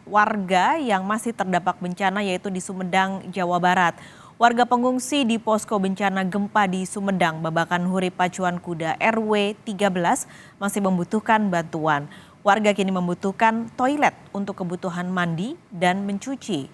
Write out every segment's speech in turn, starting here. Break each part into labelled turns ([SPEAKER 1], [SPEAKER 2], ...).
[SPEAKER 1] Warga yang masih terdampak bencana yaitu di Sumedang, Jawa Barat. Warga pengungsi di posko bencana gempa di Sumedang, Babakan Hurip Pacuan Kuda RW 13 masih membutuhkan bantuan. Warga kini membutuhkan toilet untuk kebutuhan mandi dan mencuci.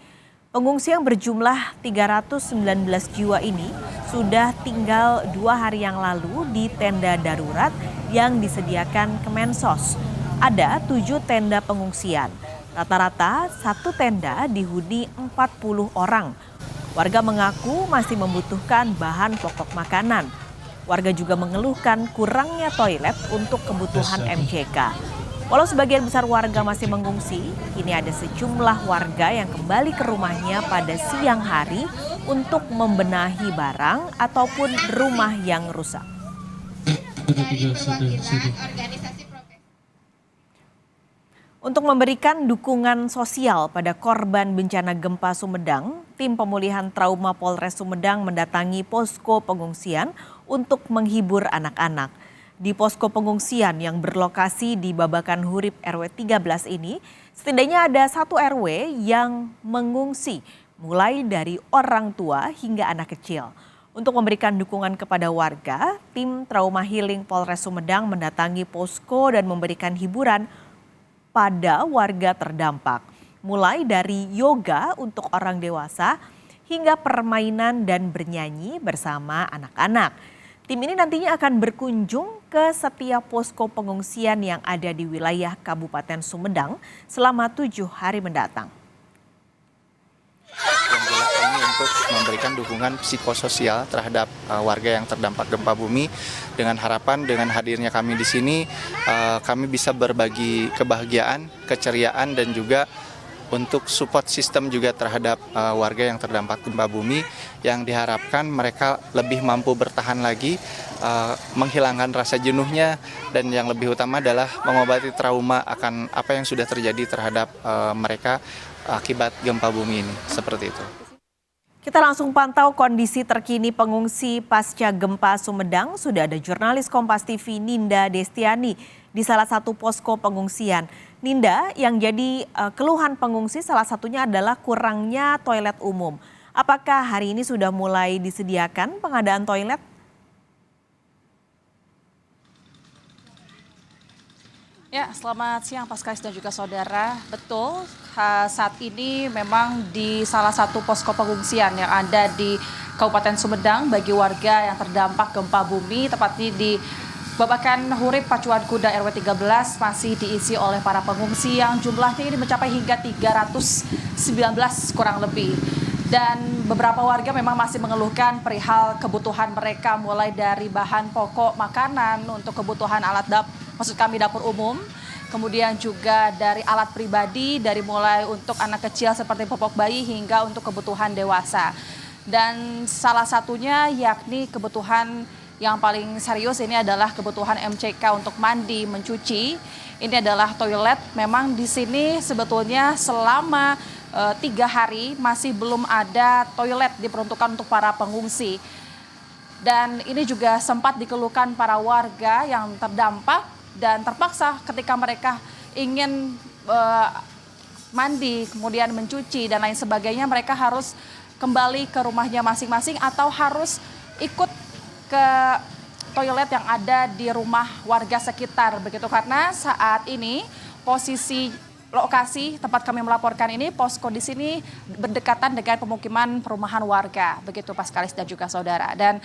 [SPEAKER 1] Pengungsi yang berjumlah 319 jiwa ini sudah tinggal 2 hari yang lalu di tenda darurat yang disediakan Kemensos. Ada 7 tenda pengungsian. Rata-rata satu tenda dihuni 40 orang. Warga mengaku masih membutuhkan bahan pokok makanan. Warga juga mengeluhkan kurangnya toilet untuk kebutuhan MCK. Walau sebagian besar warga masih mengungsi, kini ada sejumlah warga yang kembali ke rumahnya pada siang hari untuk membenahi barang ataupun rumah yang rusak. Untuk memberikan dukungan sosial pada korban bencana gempa Sumedang, tim pemulihan trauma Polres Sumedang mendatangi posko pengungsian untuk menghibur anak-anak. Di posko pengungsian yang berlokasi di Babakan Hurip RW 13 ini, setidaknya ada 1 RW yang mengungsi, mulai dari orang tua hingga anak kecil. Untuk memberikan dukungan kepada warga, tim Trauma Healing Polres Sumedang mendatangi posko dan memberikan hiburan pada warga terdampak, mulai dari yoga untuk orang dewasa hingga permainan dan bernyanyi bersama anak-anak. Tim ini nantinya akan berkunjung ke setiap posko pengungsian yang ada di wilayah Kabupaten Sumedang selama 7 hari mendatang.
[SPEAKER 2] Yang jelas ini untuk memberikan dukungan psikososial terhadap warga yang terdampak gempa bumi, dengan harapan dengan hadirnya kami di sini kami bisa berbagi kebahagiaan, keceriaan, dan juga untuk support system juga terhadap warga yang terdampak gempa bumi, yang diharapkan mereka lebih mampu bertahan lagi, menghilangkan rasa jenuhnya, dan yang lebih utama adalah mengobati trauma akan apa yang sudah terjadi terhadap mereka akibat gempa bumi ini, seperti itu.
[SPEAKER 1] Kita langsung pantau kondisi terkini pengungsi pasca gempa Sumedang. Sudah ada jurnalis Kompas TV Ninda Destiani di salah satu posko pengungsian. Ninda, yang jadi keluhan pengungsi salah satunya adalah kurangnya toilet umum. Apakah hari ini sudah mulai disediakan pengadaan toilet?
[SPEAKER 3] Ya, selamat siang Paskais dan juga saudara. Betul, saat ini memang di salah satu posko pengungsian yang ada di Kabupaten Sumedang bagi warga yang terdampak gempa bumi, tepatnya di Babakan Hurip Pacuan Kuda RW 13 masih diisi oleh para pengungsi yang jumlahnya ini mencapai hingga 319 kurang lebih. Dan beberapa warga memang masih mengeluhkan perihal kebutuhan mereka, mulai dari bahan pokok makanan untuk kebutuhan dapur umum, kemudian juga dari alat pribadi, dari mulai untuk anak kecil seperti popok bayi hingga untuk kebutuhan dewasa. Dan salah satunya yakni kebutuhan yang paling serius ini adalah kebutuhan MCK untuk mandi, mencuci. Ini adalah toilet. Memang di sini sebetulnya selama 3 hari masih belum ada toilet diperuntukkan untuk para pengungsi. Dan ini juga sempat dikeluhkan para warga yang terdampak dan terpaksa ketika mereka ingin mandi, kemudian mencuci dan lain sebagainya, mereka harus kembali ke rumahnya masing-masing atau harus ikut ke toilet yang ada di rumah warga sekitar begitu, karena saat ini posisi lokasi tempat kami melaporkan ini, posko di sini berdekatan dengan pemukiman perumahan warga begitu Paskalis dan juga saudara. Dan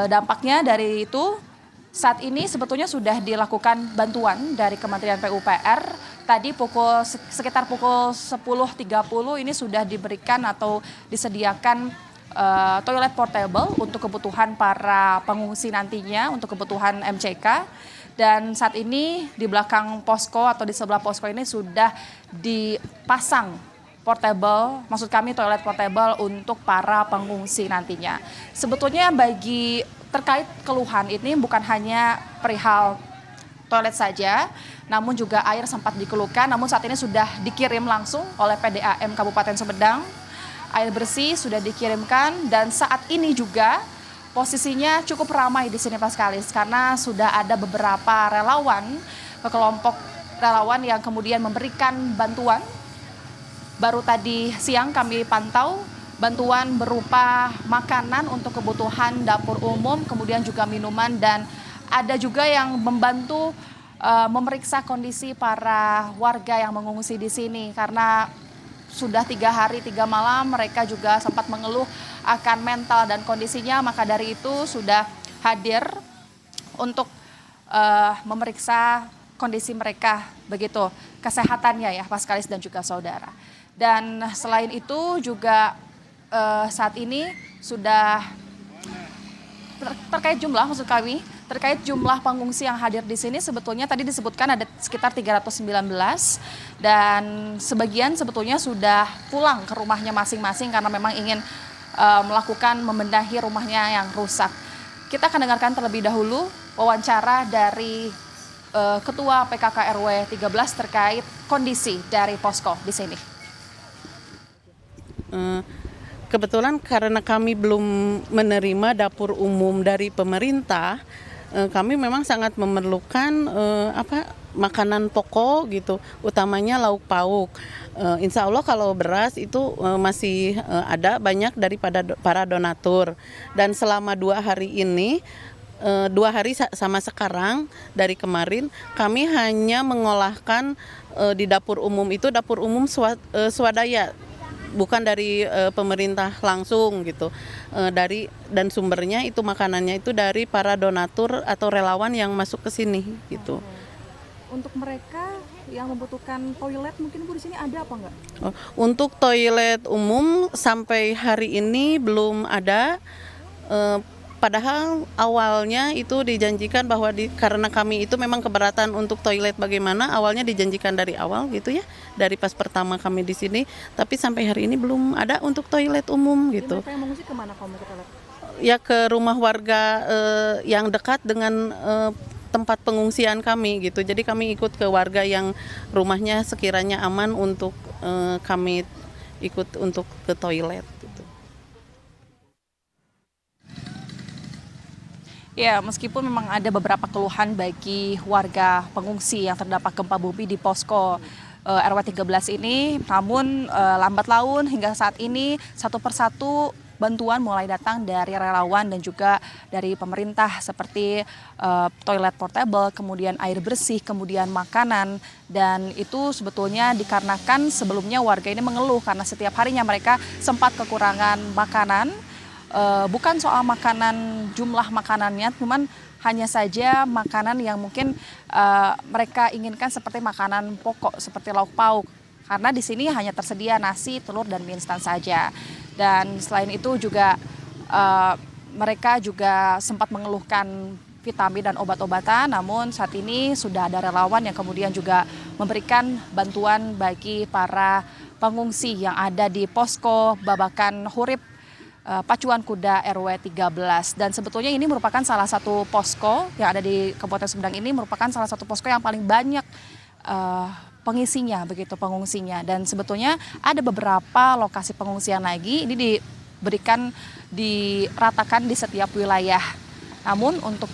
[SPEAKER 3] dampaknya dari itu saat ini sebetulnya sudah dilakukan bantuan dari Kementerian PUPR. Tadi sekitar pukul 10.30 ini sudah diberikan atau disediakan toilet portable untuk kebutuhan para pengungsi nantinya, untuk kebutuhan MCK. Dan saat ini di belakang posko atau di sebelah posko ini sudah dipasang portable, maksud kami toilet portable untuk para pengungsi nantinya. Sebetulnya bagi terkait keluhan ini bukan hanya perihal toilet saja, namun juga air sempat dikeluhkan, namun saat ini sudah dikirim langsung oleh PDAM Kabupaten Sumedang. Air bersih sudah dikirimkan dan saat ini juga posisinya cukup ramai di sini Paskalis, karena sudah ada beberapa relawan ke kelompok relawan yang kemudian memberikan bantuan. Baru tadi siang kami pantau bantuan berupa makanan untuk kebutuhan dapur umum, kemudian juga minuman, dan ada juga yang membantu memeriksa kondisi para warga yang mengungsi di sini karena sudah 3 hari 3 malam mereka juga sempat mengeluh akan mental dan kondisinya, maka dari itu sudah hadir untuk memeriksa kondisi mereka, begitu kesehatannya ya Paskalis dan juga saudara. Dan selain itu juga saat ini sudah terkait jumlah, maksud kami terkait jumlah pengungsi yang hadir di sini, sebetulnya tadi disebutkan ada sekitar 319 dan sebagian sebetulnya sudah pulang ke rumahnya masing-masing karena memang ingin melakukan membenahi rumahnya yang rusak. Kita akan dengarkan terlebih dahulu wawancara dari Ketua PKK RW 13 terkait kondisi dari posko di sini.
[SPEAKER 4] Kebetulan karena kami belum menerima dapur umum dari pemerintah, kami memang sangat memerlukan makanan pokok gitu, utamanya lauk pauk. Insya Allah kalau beras itu masih ada banyak daripada para donatur. Dan selama 2 hari ini, 2 hari sama sekarang dari kemarin, kami hanya mengolahkan di dapur umum itu dapur umum swadaya. Bukan dari pemerintah langsung gitu, dan sumbernya itu makanannya itu dari para donatur atau relawan yang masuk ke sini gitu.
[SPEAKER 3] Untuk mereka yang membutuhkan toilet mungkin Bu di sini ada apa enggak?
[SPEAKER 4] Untuk toilet umum sampai hari ini belum ada. Padahal awalnya itu dijanjikan bahwa karena kami itu memang keberatan untuk toilet bagaimana, awalnya dijanjikan dari awal gitu ya, dari pas pertama kami di sini, tapi sampai hari ini belum ada untuk toilet umum gitu.
[SPEAKER 3] Mereka yang mengungsi kemana kalau mau ke toilet?
[SPEAKER 4] Ya ke rumah warga yang dekat dengan tempat pengungsian kami gitu. Jadi kami ikut ke warga yang rumahnya sekiranya aman untuk kami ikut untuk ke toilet gitu.
[SPEAKER 3] Ya, meskipun memang ada beberapa keluhan bagi warga pengungsi yang terdampak gempa bumi di posko RW 13 ini, namun lambat laun hingga saat ini satu persatu bantuan mulai datang dari relawan dan juga dari pemerintah seperti toilet portable, kemudian air bersih, kemudian makanan, dan itu sebetulnya dikarenakan sebelumnya warga ini mengeluh karena setiap harinya mereka sempat kekurangan makanan. Bukan soal makanan, jumlah makanannya, cuman hanya saja makanan yang mungkin mereka inginkan seperti makanan pokok seperti lauk pauk. Karena di sini hanya tersedia nasi, telur, dan mie instan saja. Dan selain itu juga mereka juga sempat mengeluhkan vitamin dan obat-obatan, namun saat ini sudah ada relawan yang kemudian juga memberikan bantuan bagi para pengungsi yang ada di posko Babakan Hurip Pacuan Kuda RW 13. Dan sebetulnya ini merupakan salah satu posko yang ada di Kabupaten Sumedang, ini merupakan salah satu posko yang paling banyak pengisinya, begitu pengungsinya. Dan sebetulnya ada beberapa lokasi pengungsian lagi, ini diratakan di setiap wilayah. Namun untuk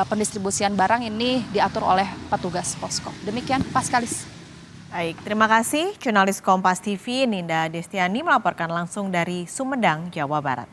[SPEAKER 3] pendistribusian barang ini diatur oleh petugas posko. Demikian Paskalis.
[SPEAKER 1] Baik, terima kasih jurnalis Kompas TV Ninda Destiani melaporkan langsung dari Sumedang, Jawa Barat.